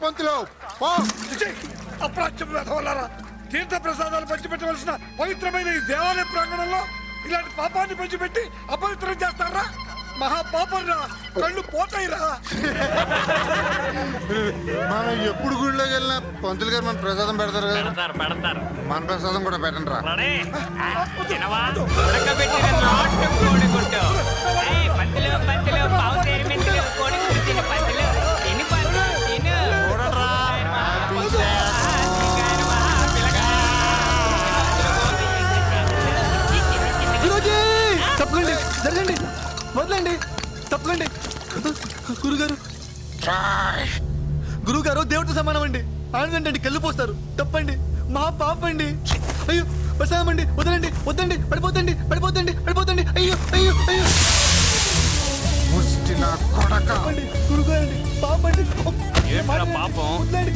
పంతులు అప్రాచ్యం వెధవలారా, తీర్థ ప్రసాదాలు పంచిపెట్టవలసిన పవిత్రమైన ఈ దేవాలయ ప్రాంగణంలో ఇలాంటి పాపాన్ని పంచిపెట్టి అపవిత్రం చేస్తారా? మహాపాపం రా, కళ్ళు పోతాయిరా. మనం ఎప్పుడు గుడిలోకి వెళ్ళినా పంతులు గారు మన ప్రసాదం పెడతారు కదా, పెడతారు. మన ప్రసాదం కూడా పెట్టండి రా. తప్పకండి, జరగండి, వదలండి, తప్పకండి. గురుగారు, గురుగారు దేవుడితో సమానం అండి. ఆనందండి కళ్ళు పోస్తారు. తప్పండి, మా పాపండి. అయ్యో ప్రసాదం అండి, వదలండి, వద్దండి, పడిపోతండి, పడిపోతండి, పడిపోతండి. అయ్యో అయ్యో అయ్యో తప్పండి, గురుగారండి, పాపండి. పాపం వదలండి.